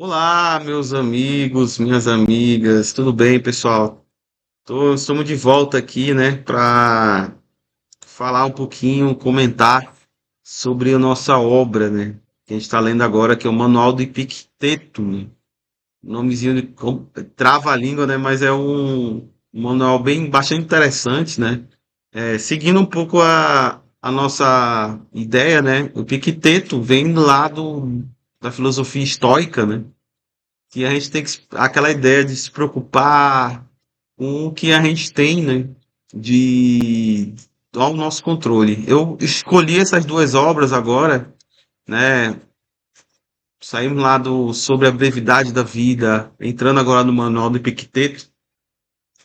Olá, meus amigos, minhas amigas, tudo bem, pessoal? Estamos de volta aqui, né, para falar um pouquinho, comentar sobre a nossa obra, né, que a gente está lendo agora, que é o Manual do Epicteto, né? Nomezinho trava-língua, né, mas é um manual bastante interessante, né? Seguindo um pouco a nossa ideia, né, o Epicteto vem lá da filosofia estoica, né? Que a gente tem aquela ideia de se preocupar com o que a gente tem, né, de ao nosso controle. Eu escolhi essas duas obras agora, né? Saímos lá do sobre a brevidade da vida, entrando agora no manual do Epicteto,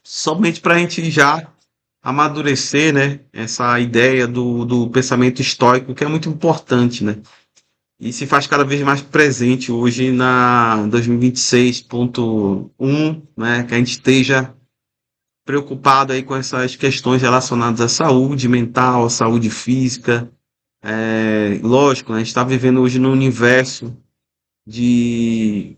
somente para a gente já amadurecer, né, essa ideia do pensamento estoico, que é muito importante, né? E se faz cada vez mais presente hoje na 2026.1, né, que a gente esteja preocupado aí com essas questões relacionadas à saúde mental, à saúde física. Lógico, né, a gente está vivendo hoje num universo de,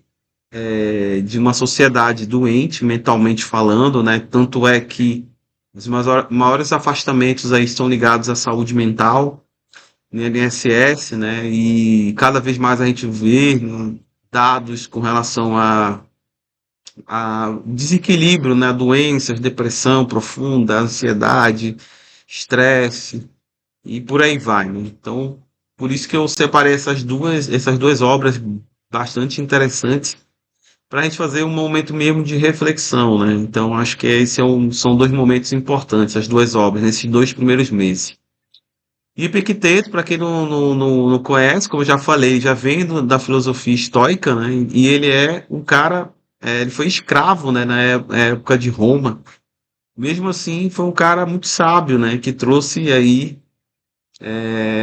de uma sociedade doente, mentalmente falando, né? Tanto é que os maiores afastamentos aí estão ligados à saúde mental, no INSS, né? E cada vez mais a gente vê, né, dados com relação a desequilíbrio, né? Doenças, depressão profunda, ansiedade, estresse e por aí vai, né? Então, por isso que eu separei essas duas obras bastante interessantes para a gente fazer um momento mesmo de reflexão, né? Então, acho que são dois momentos importantes, as duas obras, nesses 2 primeiros meses. E Epicteto, para quem não conhece, como eu já falei, já vem da filosofia estoica, né? E ele é um cara, ele foi escravo, né, na época de Roma. Mesmo assim, foi um cara muito sábio, né? Que trouxe aí,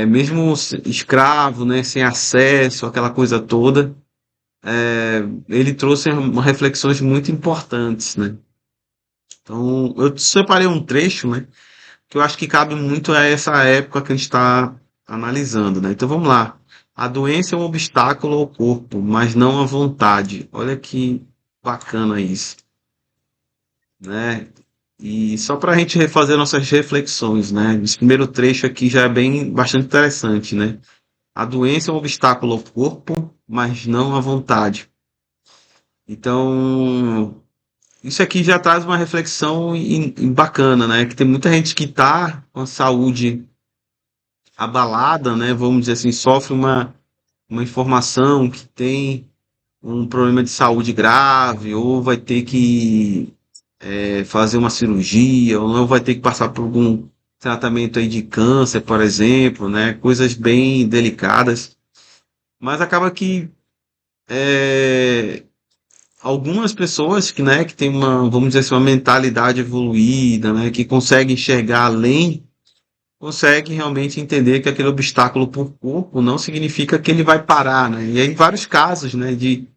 mesmo escravo, né, sem acesso, aquela coisa toda, ele trouxe reflexões muito importantes, né? Então, eu separei um trecho, né? Que eu acho que cabe muito a essa época que a gente está analisando, né? Então vamos lá. A doença é um obstáculo ao corpo, mas não à vontade. Olha que bacana isso, né? E só para a gente refazer nossas reflexões, né? Esse primeiro trecho aqui já é bastante interessante, né? A doença é um obstáculo ao corpo, mas não à vontade. Então, isso aqui já traz uma reflexão bacana, né? Que tem muita gente que está com a saúde abalada, né? Vamos dizer assim, sofre uma informação que tem um problema de saúde grave, ou vai ter que fazer uma cirurgia, ou não vai ter que passar por algum tratamento aí de câncer, por exemplo, né? Coisas bem delicadas. Mas acaba que algumas pessoas que têm uma, vamos dizer assim, uma mentalidade evoluída, né? Que conseguem enxergar além, consegue realmente entender que aquele obstáculo por corpo não significa que ele vai parar, né? E aí vários casos, né, de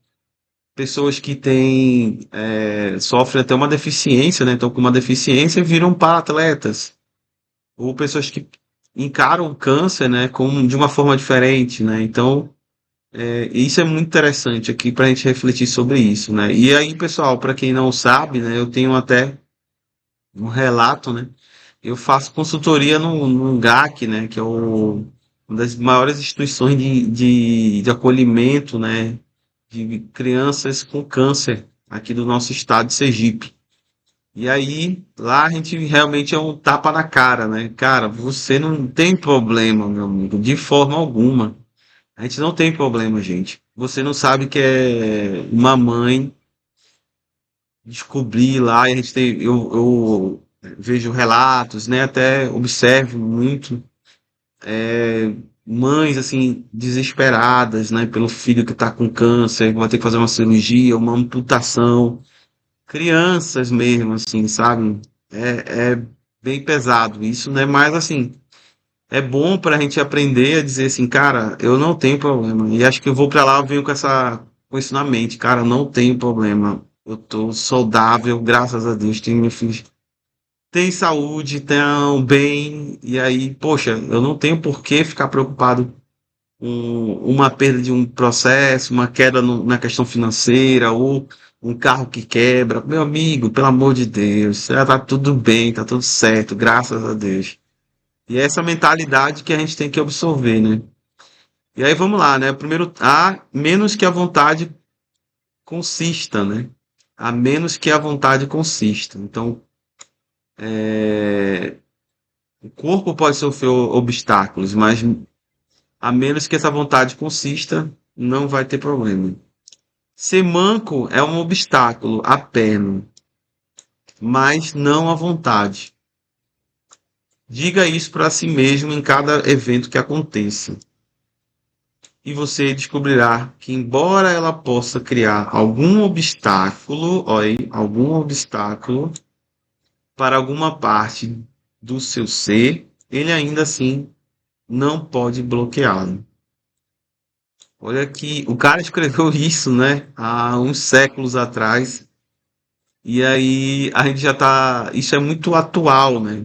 pessoas que têm, sofrem até uma deficiência, né? Então com uma deficiência viram para-atletas, ou pessoas que encaram o câncer, né, de uma forma diferente, né? Então isso é muito interessante aqui para a gente refletir sobre isso, né? E aí, pessoal, para quem não sabe, né, eu tenho até um relato, né? Eu faço consultoria no GAC, né? Que é uma das maiores instituições de acolhimento, né? De crianças com câncer aqui do nosso estado de Sergipe. E aí, lá a gente realmente é um tapa na cara, né? Cara, você não tem problema, meu amigo, de forma alguma. A gente não tem problema, gente. Você não sabe que é uma mãe descobrir lá, e a gente tem, eu vejo relatos, né? Até observo muito mães assim desesperadas, né? Pelo filho que está com câncer, que vai ter que fazer uma cirurgia, uma amputação, crianças mesmo, assim, sabe? É bem pesado isso, né? Mas assim, é bom para a gente aprender a dizer assim, cara, eu não tenho problema. E acho que eu vou para lá, eu venho com isso na mente, cara, não tenho problema. Eu tô saudável, graças a Deus, tenho meu filho tem saúde, tão bem, e aí, poxa, eu não tenho por que ficar preocupado uma perda de um processo, uma queda na questão financeira, ou um carro que quebra. Meu amigo, pelo amor de Deus, já tá tudo bem, tá tudo certo, graças a Deus. E é essa mentalidade que a gente tem que absorver, né? E aí vamos lá, né? Primeiro, a menos que a vontade consista, né? A menos que a vontade consista. Então, o corpo pode sofrer obstáculos, mas a menos que essa vontade consista, não vai ter problema. Ser manco é um obstáculo à perna, mas não à vontade. Diga isso para si mesmo em cada evento que aconteça. E você descobrirá que, embora ela possa criar algum obstáculo, olha aí, algum obstáculo para alguma parte do seu ser, ele ainda assim não pode bloqueá-lo. Olha que o cara escreveu isso, né, há uns séculos atrás, e aí a gente já tá, isso é muito atual, né?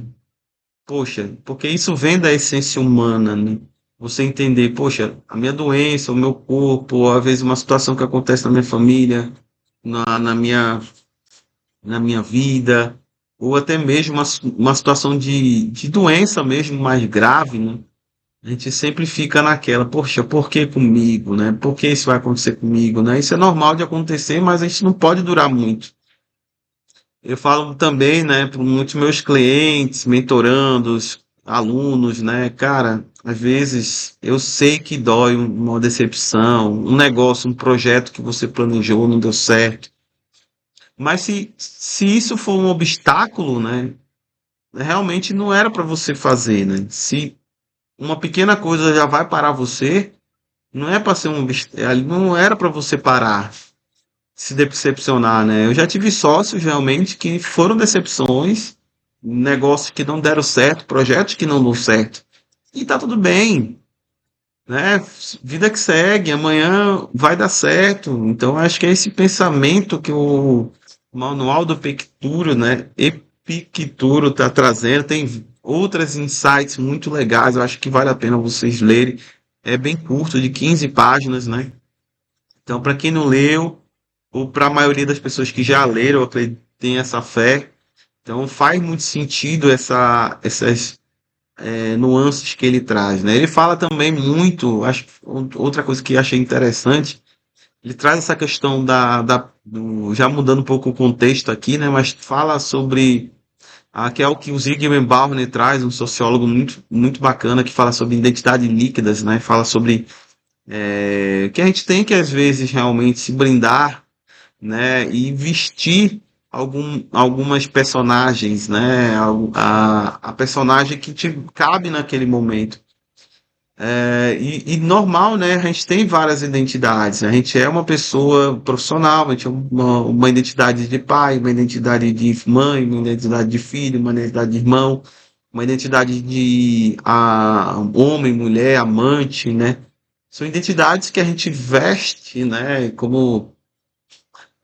Poxa, porque isso vem da essência humana, né? Você entender, poxa, a minha doença, o meu corpo, ou às vezes uma situação que acontece na minha família, na minha vida, ou até mesmo uma situação de doença mesmo mais grave, né? A gente sempre fica naquela, poxa, por que comigo, né? Por que isso vai acontecer comigo, né? Isso é normal de acontecer, mas a gente não pode durar muito. Eu falo também, né, para muitos meus clientes, mentorandos, alunos, né, cara, às vezes eu sei que dói uma decepção, um negócio, um projeto que você planejou não deu certo. Mas se isso for um obstáculo, né, realmente não era para você fazer, né? Se uma pequena coisa já vai parar você, não é para ser um obstáculo, não era para você parar, se decepcionar, né? Eu já tive sócios realmente que foram decepções, negócios que não deram certo, projetos que não dão certo. E tá tudo bem, né? Vida que segue, amanhã vai dar certo. Então acho que é esse pensamento que o manual do Epicturo, né? Epicturo tá trazendo. Tem outras insights muito legais, eu acho que vale a pena vocês lerem. É bem curto, de 15 páginas, né? Então, para quem não leu, ou para a maioria das pessoas que já leram, eu acredito que tem essa fé. Então faz muito sentido essas nuances que ele traz, né? Ele fala também muito, acho que outra coisa que achei interessante, ele traz essa questão já mudando um pouco o contexto aqui, né? Mas fala sobre que é o que o Zygmunt Bauman traz, um sociólogo muito, muito bacana, que fala sobre identidade líquidas, né? Fala sobre que a gente tem que às vezes realmente se blindar, né, e vestir algumas personagens, né, a personagem que te cabe naquele momento. E normal, né, a gente tem várias identidades. A gente é uma pessoa profissional, a gente é uma identidade de pai, uma identidade de mãe, uma identidade de filho, uma identidade de irmão, uma identidade de homem, mulher, amante, né? São identidades que a gente veste, né, como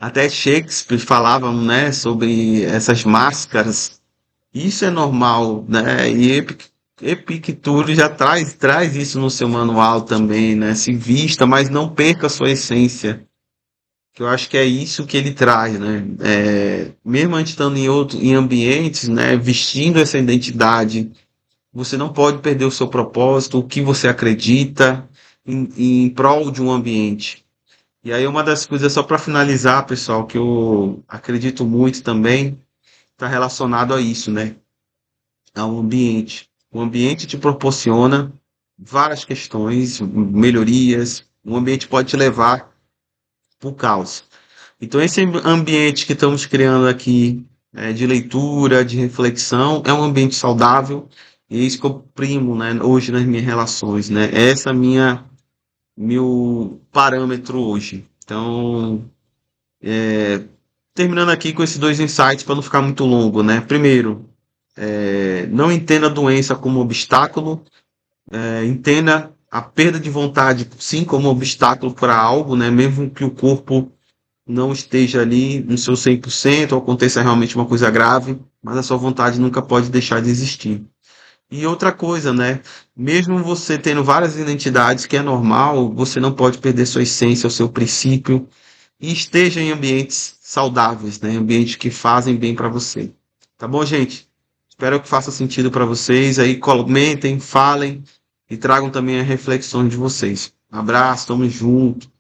até Shakespeare falava, né, sobre essas máscaras. Isso é normal, né? E Epicteto já traz isso no seu manual também, né? Se vista, mas não perca a sua essência. Que eu acho que é isso que ele traz, né? Mesmo a gente estando em ambientes, né, vestindo essa identidade, você não pode perder o seu propósito, o que você acredita em prol de um ambiente. E aí uma das coisas, só para finalizar, pessoal, que eu acredito muito também, está relacionado a isso, né? Ao ambiente. O ambiente te proporciona várias questões, melhorias. O ambiente pode te levar para o caos. Então esse ambiente que estamos criando aqui, de leitura, de reflexão, é um ambiente saudável. E é isso que eu primo, né, hoje nas minhas relações, né? Essa é meu parâmetro hoje. Então, terminando aqui com esses dois insights para não ficar muito longo, né? Primeiro, não entenda a doença como obstáculo, entenda a perda de vontade sim como obstáculo para algo, né? Mesmo que o corpo não esteja ali no seu 100%, ou aconteça realmente uma coisa grave, mas a sua vontade nunca pode deixar de existir. E outra coisa, né? Mesmo você tendo várias identidades, que é normal, você não pode perder sua essência, o seu princípio, e esteja em ambientes saudáveis, né? Ambientes que fazem bem para você. Tá bom, gente? Espero que faça sentido para vocês. Aí comentem, falem e tragam também as reflexões de vocês. Um abraço, tamo junto.